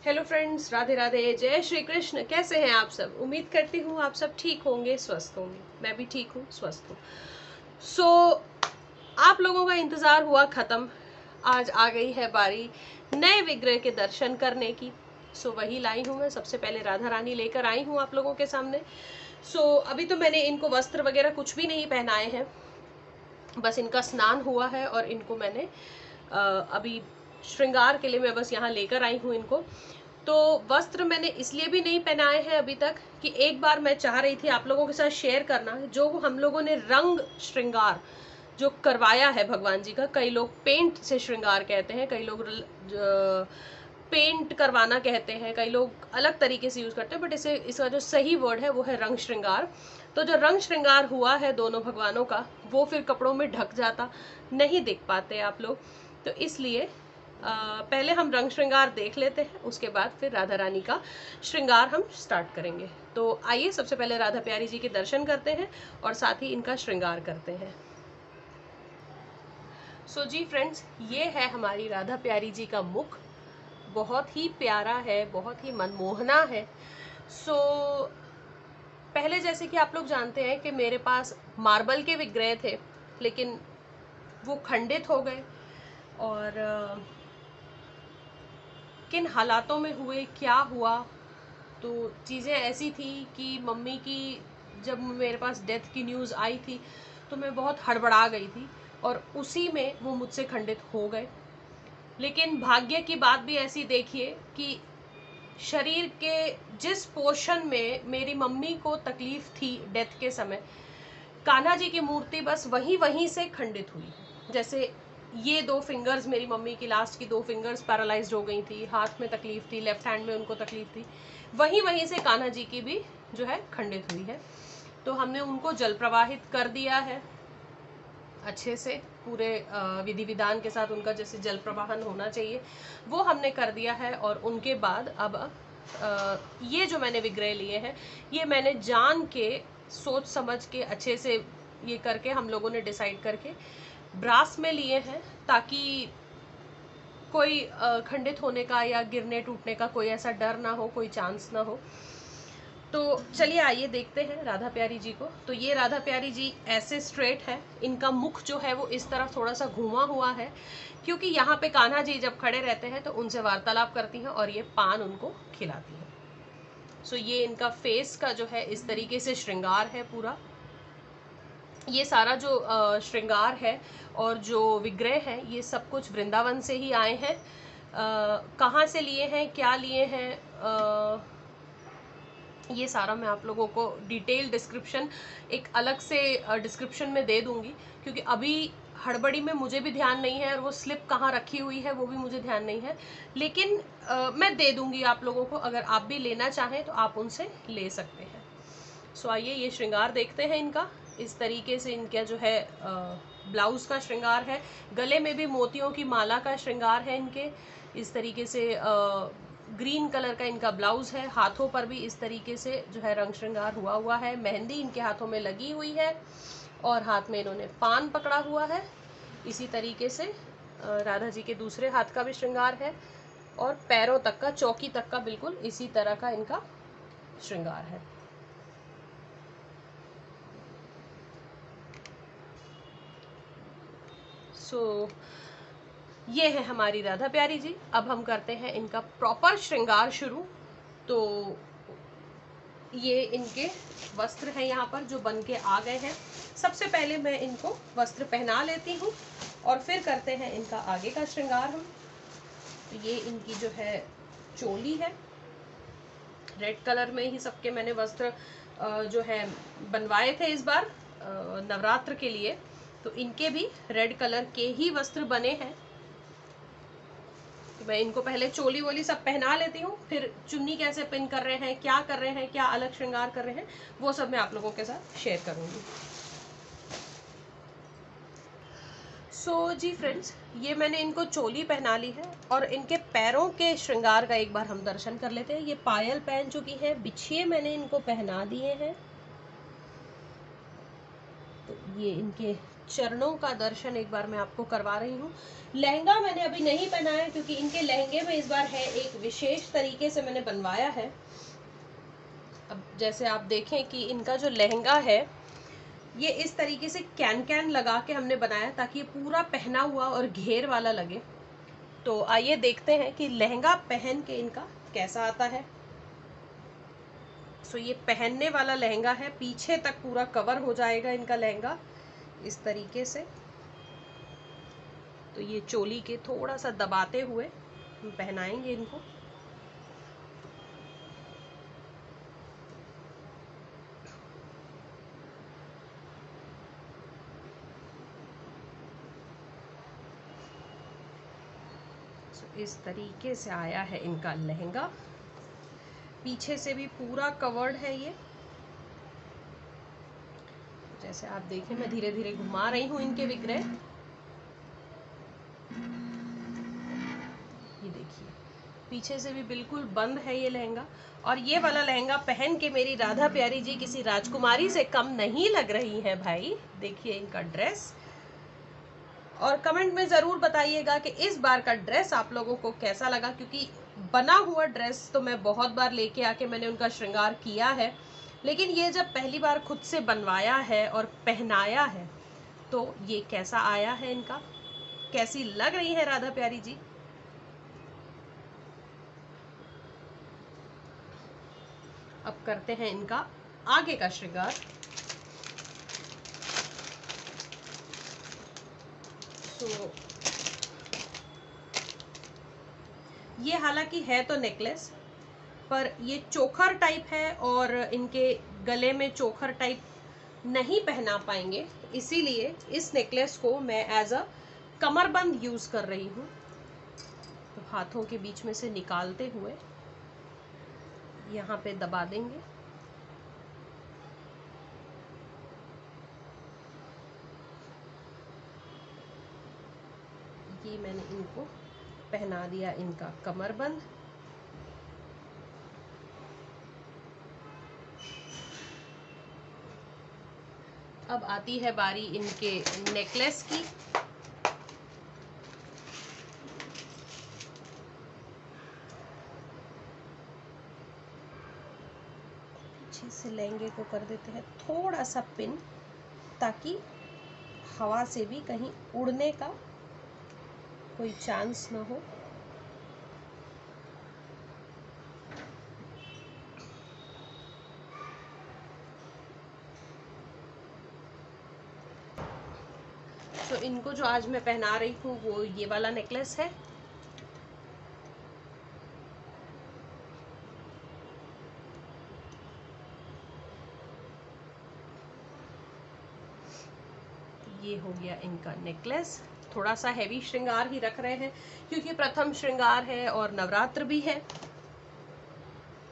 Hello friends, Radhe Radhe, जय श्री कृष्ण। कैसे हैं आप सब? उम्मीद करती हूँ आप सब ठीक होंगे, स्वस्थ होंगे। मैं भी ठीक हूँ, स्वस्थ हूँ। सो आप लोगों का इंतज़ार हुआ ख़त्म। आज आ गई है बारी नए विग्रह के दर्शन करने की। वही लाई हूँ मैं। सबसे पहले राधा रानी लेकर आई हूँ आप लोगों के सामने। अभी तो मैंने इनको वस्त्र वगैरह कुछ भी नहीं पहनाए हैं, बस इनका स्नान हुआ है और इनको मैंने अभी श्रृंगार के लिए मैं बस यहाँ लेकर आई हूँ इनको। तो वस्त्र मैंने इसलिए भी नहीं पहनाए हैं अभी तक कि एक बार मैं चाह रही थी आप लोगों के साथ शेयर करना जो हम लोगों ने रंग श्रृंगार जो करवाया है भगवान जी का। कई लोग पेंट से श्रृंगार कहते हैं, कई लोग पेंट करवाना कहते हैं, कई लोग अलग तरीके से यूज करते हैं, बट इसका जो सही वर्ड है वो है रंग श्रृंगार। तो जो रंग श्रृंगार हुआ है दोनों भगवानों का, वो फिर कपड़ों में ढक जाता, नहीं दिख पाते आप लोग। तो इसलिए पहले हम रंग श्रृंगार देख लेते हैं, उसके बाद फिर राधा रानी का श्रृंगार हम स्टार्ट करेंगे। तो आइए सबसे पहले राधा प्यारी जी के दर्शन करते हैं और साथ ही इनका श्रृंगार करते हैं। जी फ्रेंड्स, ये है हमारी राधा प्यारी जी का मुख। बहुत ही प्यारा है, बहुत ही मनमोहना है। पहले जैसे कि आप लोग जानते हैं कि मेरे पास मार्बल के विग्रह थे, लेकिन वो खंडित हो गए। और किन हालातों में हुए, क्या हुआ, तो चीज़ें ऐसी थी कि मम्मी की जब मेरे पास डेथ की न्यूज़ आई थी तो मैं बहुत हड़बड़ा गई थी और उसी में वो मुझसे खंडित हो गए। लेकिन भाग्य की बात भी ऐसी देखिए कि शरीर के जिस पोर्शन में मेरी मम्मी को तकलीफ थी डेथ के समय, कान्हा जी की मूर्ति बस वहीं से खंडित हुई। जैसे ये 2 फिंगर्स, मेरी मम्मी की लास्ट की 2 फिंगर्स पैरालाइज्ड हो गई थी, हाथ में तकलीफ थी, लेफ्ट हैंड में उनको तकलीफ थी, वहीं से कान्हा जी की भी जो है खंडित हुई है। तो हमने उनको जल प्रवाहित कर दिया है अच्छे से, पूरे विधि विधान के साथ उनका जैसे जल प्रवाहन होना चाहिए वो हमने कर दिया है। और उनके बाद अब ये जो मैंने विग्रह लिए हैं, ये मैंने जान के, सोच समझ के, अच्छे से ये करके हम लोगों ने डिसाइड करके ब्रास में लिए हैं, ताकि कोई खंडित होने का या गिरने टूटने का कोई ऐसा डर ना हो, कोई चांस ना हो। तो चलिए आइए देखते हैं राधा प्यारी जी को। तो ये राधा प्यारी जी ऐसे स्ट्रेट है, इनका मुख जो है वो इस तरफ थोड़ा सा घुमा हुआ है, क्योंकि यहाँ पे कान्हा जी जब खड़े रहते हैं तो उनसे वार्तालाप करती हैं और ये पान उनको खिलाती है। ये इनका फेस का जो है इस तरीके से श्रृंगार है पूरा। ये सारा जो श्रृंगार है और जो विग्रह है, ये सब कुछ वृंदावन से ही आए हैं। कहाँ से लिए हैं, क्या लिए हैं, ये सारा मैं आप लोगों को डिटेल डिस्क्रिप्शन एक अलग से डिस्क्रिप्शन में दे दूंगी, क्योंकि अभी हड़बड़ी में मुझे भी ध्यान नहीं है और वो स्लिप कहाँ रखी हुई है वो भी मुझे ध्यान नहीं है, लेकिन मैं दे दूंगी आप लोगों को। अगर आप भी लेना चाहें तो आप उनसे ले सकते हैं। आइए ये श्रृंगार देखते हैं इनका। इस तरीके से इनका जो है ब्लाउज का श्रृंगार है, गले में भी मोतियों की माला का श्रृंगार है इनके। इस तरीके से ग्रीन कलर का इनका ब्लाउज है। हाथों पर भी इस तरीके से जो है रंग श्रृंगार हुआ है। मेहंदी इनके हाथों में लगी हुई है और हाथ में इन्होंने पान पकड़ा हुआ है। इसी तरीके से राधा जी के दूसरे हाथ का भी श्रृंगार है और पैरों तक का, चौकी तक का बिल्कुल इसी तरह का इनका श्रृंगार है। ये है हमारी राधा प्यारी जी। अब हम करते हैं इनका प्रॉपर श्रृंगार शुरू। तो ये इनके वस्त्र हैं यहाँ पर जो बन के आ गए हैं। सबसे पहले मैं इनको वस्त्र पहना लेती हूँ और फिर करते हैं इनका आगे का श्रृंगार हम। तो ये इनकी जो है चोली है, रेड कलर में ही सबके मैंने वस्त्र जो है बनवाए थे इस बार नवरात्र के लिए। तो इनके भी रेड कलर के ही वस्त्र बने हैं। तो मैं इनको पहले चोली वोली सब पहना लेती हूँ, फिर चुन्नी कैसे पिन कर रहे हैं, क्या कर रहे हैं, क्या अलग श्रृंगार कर रहे हैं, वो सब मैं आप लोगों के साथ शेयर करूंगी। जी फ्रेंड्स, ये मैंने इनको चोली पहना ली है और इनके पैरों के श्रृंगार का एक बार हम दर्शन कर लेते हैं। ये पायल पहन चुकी है, बिछिए मैंने इनको पहना दिए हैं। तो ये इनके चरणों का दर्शन एक बार मैं आपको करवा रही हूँ। लहंगा मैंने अभी नहीं पहनाया क्योंकि इनके लहंगे में इस बार है एक विशेष तरीके से मैंने बनवाया है। अब जैसे आप देखें कि इनका जो लहंगा है ये इस तरीके से कैन कैन लगा के हमने बनाया ताकि ये पूरा पहना हुआ और घेर वाला लगे। तो आइए देखते हैं कि लहंगा पहन के इनका कैसा आता है। सो ये पहनने वाला लहंगा है, पीछे तक पूरा कवर हो जाएगा इनका लहंगा इस तरीके से। तो ये चोली के थोड़ा सा दबाते हुए हम पहनाएंगे इनको। इस तरीके से आया है इनका लहंगा, पीछे से भी पूरा कवर्ड है ये। जैसे आप देखें मैं धीरे धीरे घुमा रही हूँ इनके विग्रह। ये देखिए पीछे से भी बिल्कुल बंद है ये लहंगा। और ये वाला लहंगा पहन के मेरी राधा प्यारी जी किसी राजकुमारी से कम नहीं लग रही है भाई। देखिए इनका ड्रेस, और कमेंट में ज़रूर बताइएगा कि इस बार का ड्रेस आप लोगों को कैसा लगा, क्योंकि बना हुआ ड्रेस तो मैं बहुत बार लेके आके मैंने उनका श्रृंगार किया है, लेकिन ये जब पहली बार खुद से बनवाया है और पहनाया है तो ये कैसा आया है इनका, कैसी लग रही है राधा प्यारी जी। अब करते हैं इनका आगे का श्रृंगार। तो ये हालांकि है तो नेकलेस, पर ये चोकर टाइप है और इनके गले में चोकर टाइप नहीं पहना पाएंगे, इसीलिए इस नेकलेस को मैं एज अ कमरबंद यूज कर रही हूँ। तो हाथों के बीच में से निकालते हुए यहाँ पे दबा देंगे। ये मैंने इनको पहना दिया इनका कमरबंद। अब आती है बारी इनके नेकलेस की। पीछे से लहंगे को कर देते हैं थोड़ा सा पिन, ताकि हवा से भी कहीं उड़ने का कोई चांस ना हो। तो इनको जो आज मैं पहना रही हूँ वो ये वाला नेकलेस है। ये हो गया इनका नेकलेस। थोड़ा सा हैवी श्रृंगार ही रख रहे हैं क्योंकि प्रथम श्रृंगार है और नवरात्र भी है।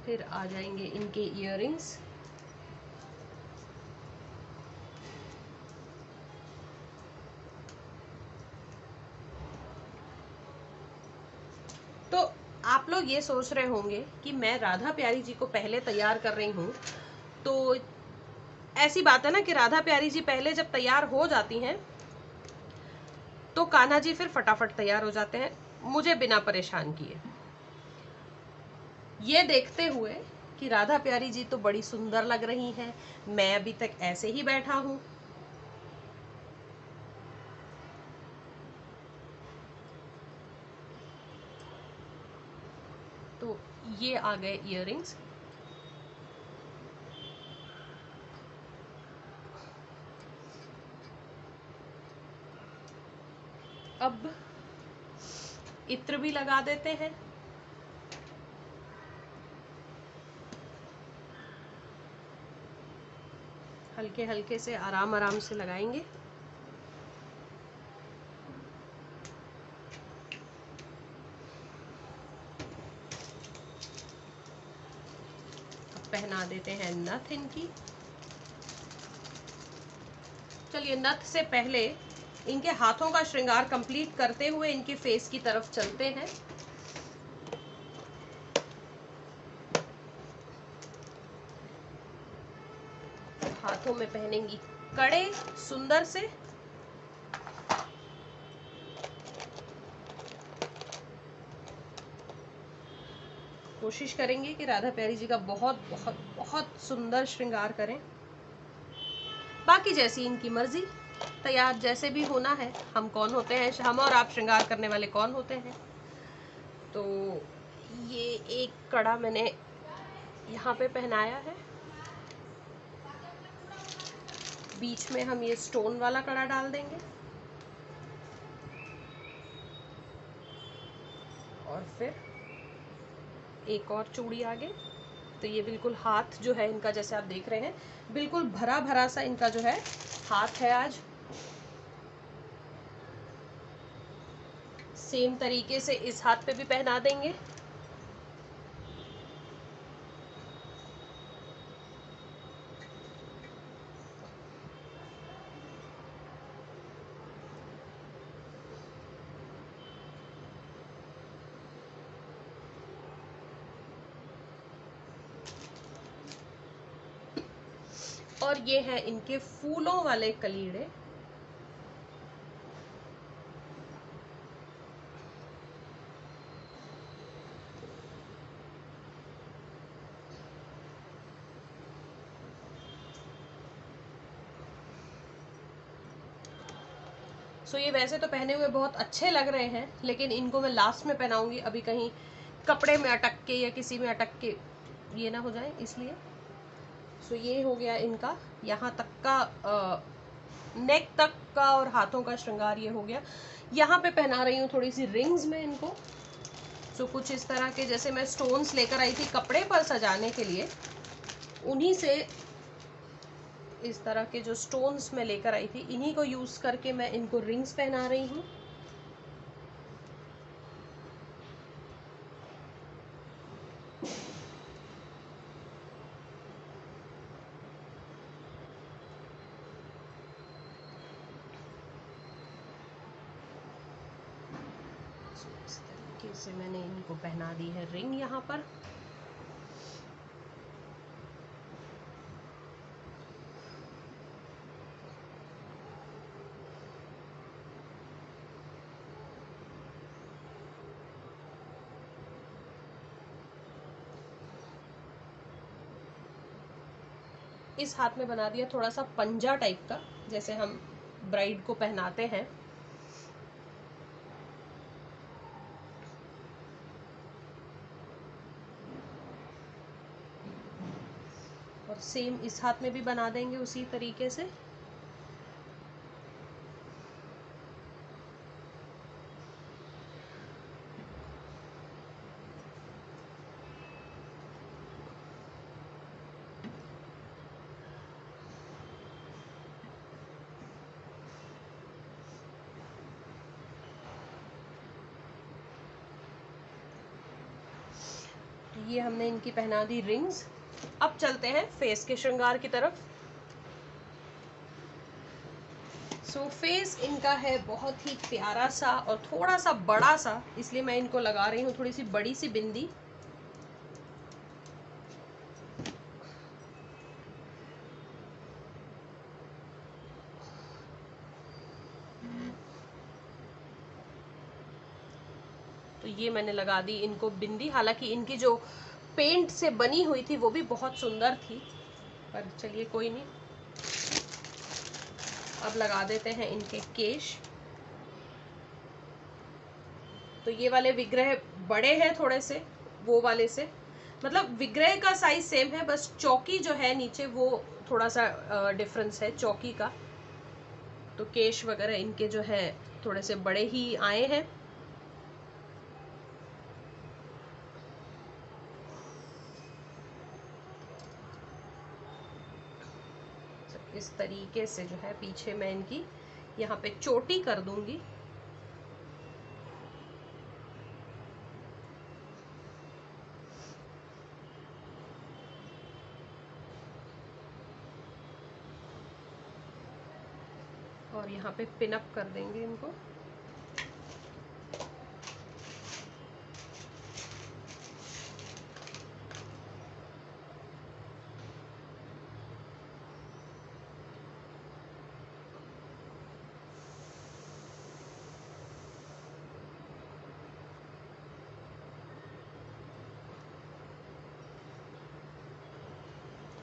फिर आ जाएंगे इनके इयररिंग्स। तो आप लोग ये सोच रहे होंगे कि मैं राधा प्यारी जी को पहले तैयार कर रही हूँ, तो ऐसी बात है ना कि राधा प्यारी जी पहले जब तैयार हो जाती हैं तो कान्हा जी फिर फटाफट तैयार हो जाते हैं मुझे बिना परेशान किए। ये देखते हुए कि राधा प्यारी जी तो बड़ी सुंदर लग रही हैं, मैं अभी तक ऐसे ही बैठा हूं। तो ये आ गए इयररिंग्स। अब इत्र भी लगा देते हैं। हल्के हल्के से आराम आराम से लगाएंगे। अब पहना देते हैं नथ इनकी। चलिए नथ से पहले इनके हाथों का श्रृंगार कंप्लीट करते हुए इनके फेस की तरफ चलते हैं। हाथों में पहनेंगी कड़े सुंदर से, कोशिश करेंगे कि राधा प्यारी जी का बहुत बहुत बहुत सुंदर श्रृंगार करें। बाकी जैसी इनकी मर्जी, तैयार जैसे भी होना है। हम कौन होते हैं, हम और आप श्रृंगार करने वाले कौन होते हैं। तो ये एक कड़ा मैंने यहाँ पे पहनाया है, बीच में हम ये स्टोन वाला कड़ा डाल देंगे और फिर एक और चूड़ी आगे। तो ये बिल्कुल हाथ जो है इनका, जैसे आप देख रहे हैं, बिल्कुल भरा भरा सा इनका जो है हाथ है आज। सेम तरीके से इस हाथ पे भी पहना देंगे। और ये है इनके फूलों वाले कलीड़े। सो ये वैसे तो पहने हुए बहुत अच्छे लग रहे हैं, लेकिन इनको मैं लास्ट में पहनाऊंगी, अभी कहीं कपड़े में अटक के या किसी में अटक के ये ना हो जाए, इसलिए। सो ये हो गया इनका यहाँ तक का, नेक तक का और हाथों का श्रृंगार ये हो गया। यहाँ पे पहना रही हूँ थोड़ी सी रिंग्स में इनको। सो कुछ इस तरह के, जैसे मैं स्टोन्स लेकर आई थी कपड़े पर सजाने के लिए, उन्हीं से इस तरह के जो स्टोन्स मैं लेकर आई थी, इन्हीं को यूज करके मैं इनको रिंग्स पहना रही हूँ। इस तरीके से मैंने इनको पहना दी है रिंग यहाँ पर। इस हाथ में बना दिया थोड़ा सा पंजा टाइप का, जैसे हम ब्राइड को पहनाते हैं। और सेम इस हाथ में भी बना देंगे उसी तरीके से। ये हमने इनकी पहना दी रिंग्स। अब चलते हैं फेस के श्रृंगार की तरफ। सो फेस इनका है बहुत ही प्यारा सा और थोड़ा सा बड़ा सा, इसलिए मैं इनको लगा रही हूँ थोड़ी सी बड़ी सी बिंदी। तो ये मैंने लगा दी इनको बिंदी। हालांकि इनकी जो पेंट से बनी हुई थी वो भी बहुत सुंदर थी, पर चलिए कोई नहीं। अब लगा देते हैं इनके केश। तो ये वाले विग्रह बड़े हैं थोड़े से वो वाले से, मतलब विग्रह का साइज सेम है, बस चौकी जो है नीचे वो थोड़ा सा डिफरेंस है चौकी का। तो केश वगैरह इनके जो है थोड़े से बड़े ही आए हैं। इस तरीके से जो है पीछे मैं इनकी यहाँ पे चोटी कर दूंगी। और यहाँ पे पिन अप कर देंगे इनको।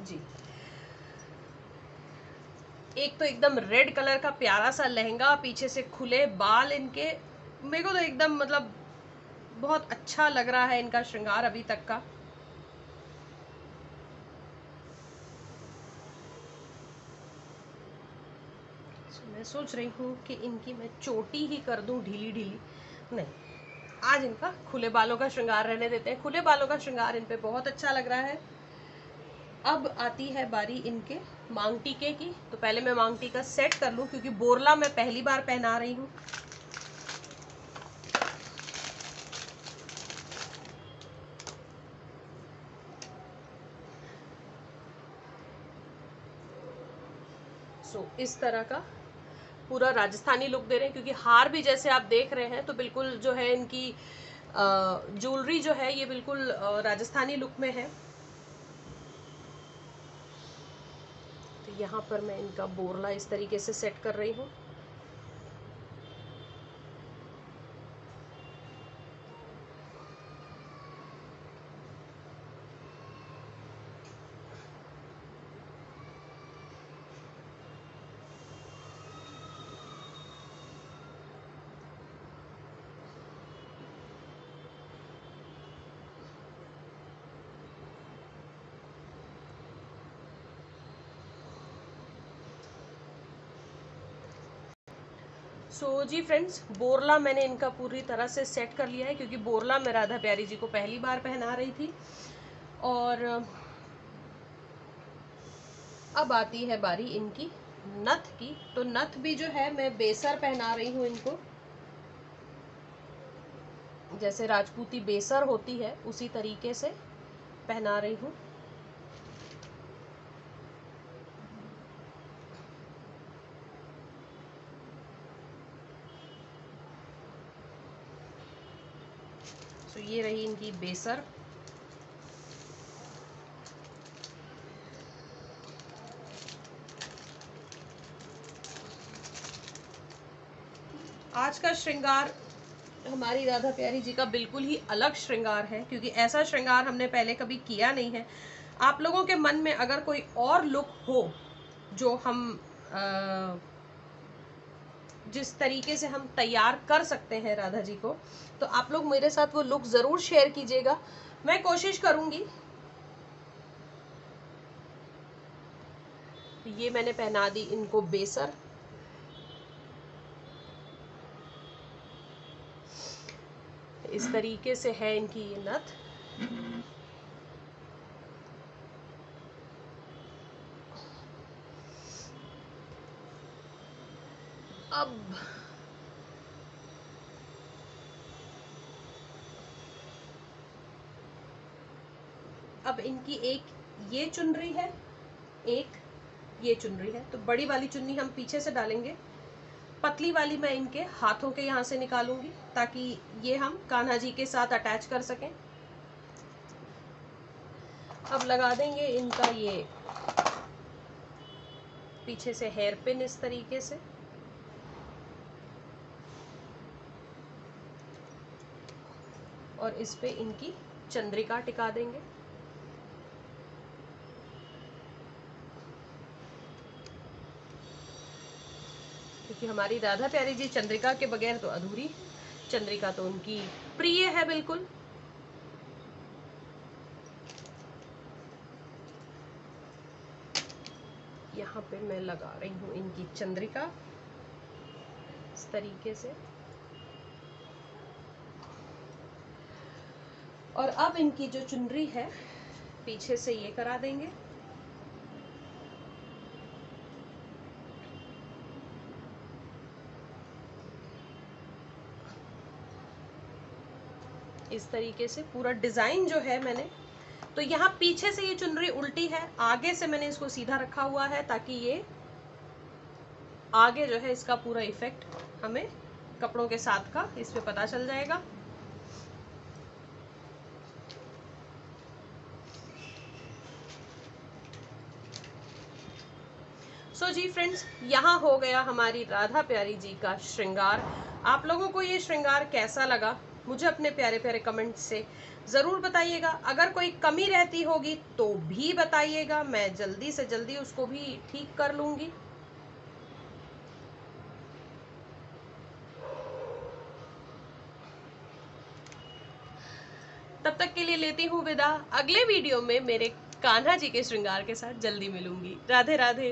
जी। एक तो एकदम रेड कलर का प्यारा सा लहंगा, पीछे से खुले बाल इनके, मेरे को तो एकदम मतलब बहुत अच्छा लग रहा है इनका श्रृंगार अभी तक का। मैं सोच रही हूँ कि इनकी मैं चोटी ही कर दूं ढीली ढीली, नहीं, आज इनका खुले बालों का श्रृंगार रहने देते हैं। खुले बालों का श्रृंगार इन पे बहुत अच्छा लग रहा है। अब आती है बारी इनके मांग टीके की। तो पहले मैं मांग टीका सेट कर लूं, क्योंकि बोरला मैं पहली बार पहना रही हूँ। इस तरह का पूरा राजस्थानी लुक दे रहे हैं, क्योंकि हार भी जैसे आप देख रहे हैं तो बिल्कुल जो है इनकी ज्वेलरी जो है ये बिल्कुल राजस्थानी लुक में है। तो यहाँ पर मैं इनका बोरला इस तरीके से सेट कर रही हूँ। जी फ्रेंड्स, बोरला मैंने इनका पूरी तरह से सेट कर लिया है, क्योंकि बोरला मैं राधा प्यारी जी को पहली बार पहना रही थी। और अब आती है बारी इनकी नथ की। तो नथ भी जो है मैं बेसर पहना रही हूँ इनको, जैसे राजपूती बेसर होती है उसी तरीके से पहना रही हूँ। तो ये रही इनकी बेसर। आज का श्रृंगार हमारी राधा प्यारी जी का बिल्कुल ही अलग श्रृंगार है, क्योंकि ऐसा श्रृंगार हमने पहले कभी किया नहीं है। आप लोगों के मन में अगर कोई और लुक हो जो हम जिस तरीके से हम तैयार कर सकते हैं राधा जी को, तो आप लोग मेरे साथ वो लुक जरूर शेयर कीजिएगा। मैं कोशिश करूंगी। ये मैंने पहना दी इनको बेसर। इस तरीके से है इनकी ये नथ। अब इनकी एक ये चुनरी है, एक ये चुनरी है। तो बड़ी वाली चुन्नी हम पीछे से डालेंगे, पतली वाली मैं इनके हाथों के यहाँ से निकालूंगी, ताकि ये हम कान्हा जी के साथ अटैच कर सकें। अब लगा देंगे इनका ये पीछे से हेयर पिन इस तरीके से। और इस पे इनकी चंद्रिका टिका देंगे। क्योंकि हमारी राधा प्यारी जी चंद्रिका के बगैर तो अधूरी। चंद्रिका तो उनकी प्रिय है बिल्कुल। यहाँ पे मैं लगा रही हूँ इनकी चंद्रिका इस तरीके से। और अब इनकी जो चुनरी है पीछे से ये करा देंगे। इस तरीके से पूरा डिजाइन जो है मैंने, तो यहाँ पीछे से ये चुनरी उल्टी है, आगे से मैंने इसको सीधा रखा हुआ है, ताकि ये आगे जो है इसका पूरा इफेक्ट हमें कपड़ों के साथ का इस पे पता चल जाएगा। जी फ्रेंड्स, यहाँ हो गया हमारी राधा प्यारी जी का श्रृंगार। आप लोगों को ये श्रृंगार कैसा लगा मुझे अपने प्यारे प्यारे कमेंट्स से ज़रूर बताइएगा। अगर कोई कमी रहती होगी तो भी बताइएगा, मैं जल्दी से जल्दी उसको भी ठीक कर लूँगी। तब तक के लिए लेती हूँ विदा। अगले वीडियो में मेरे कान्हा जी के श्रृंगार के साथ जल्दी मिलूंगी। राधे राधे।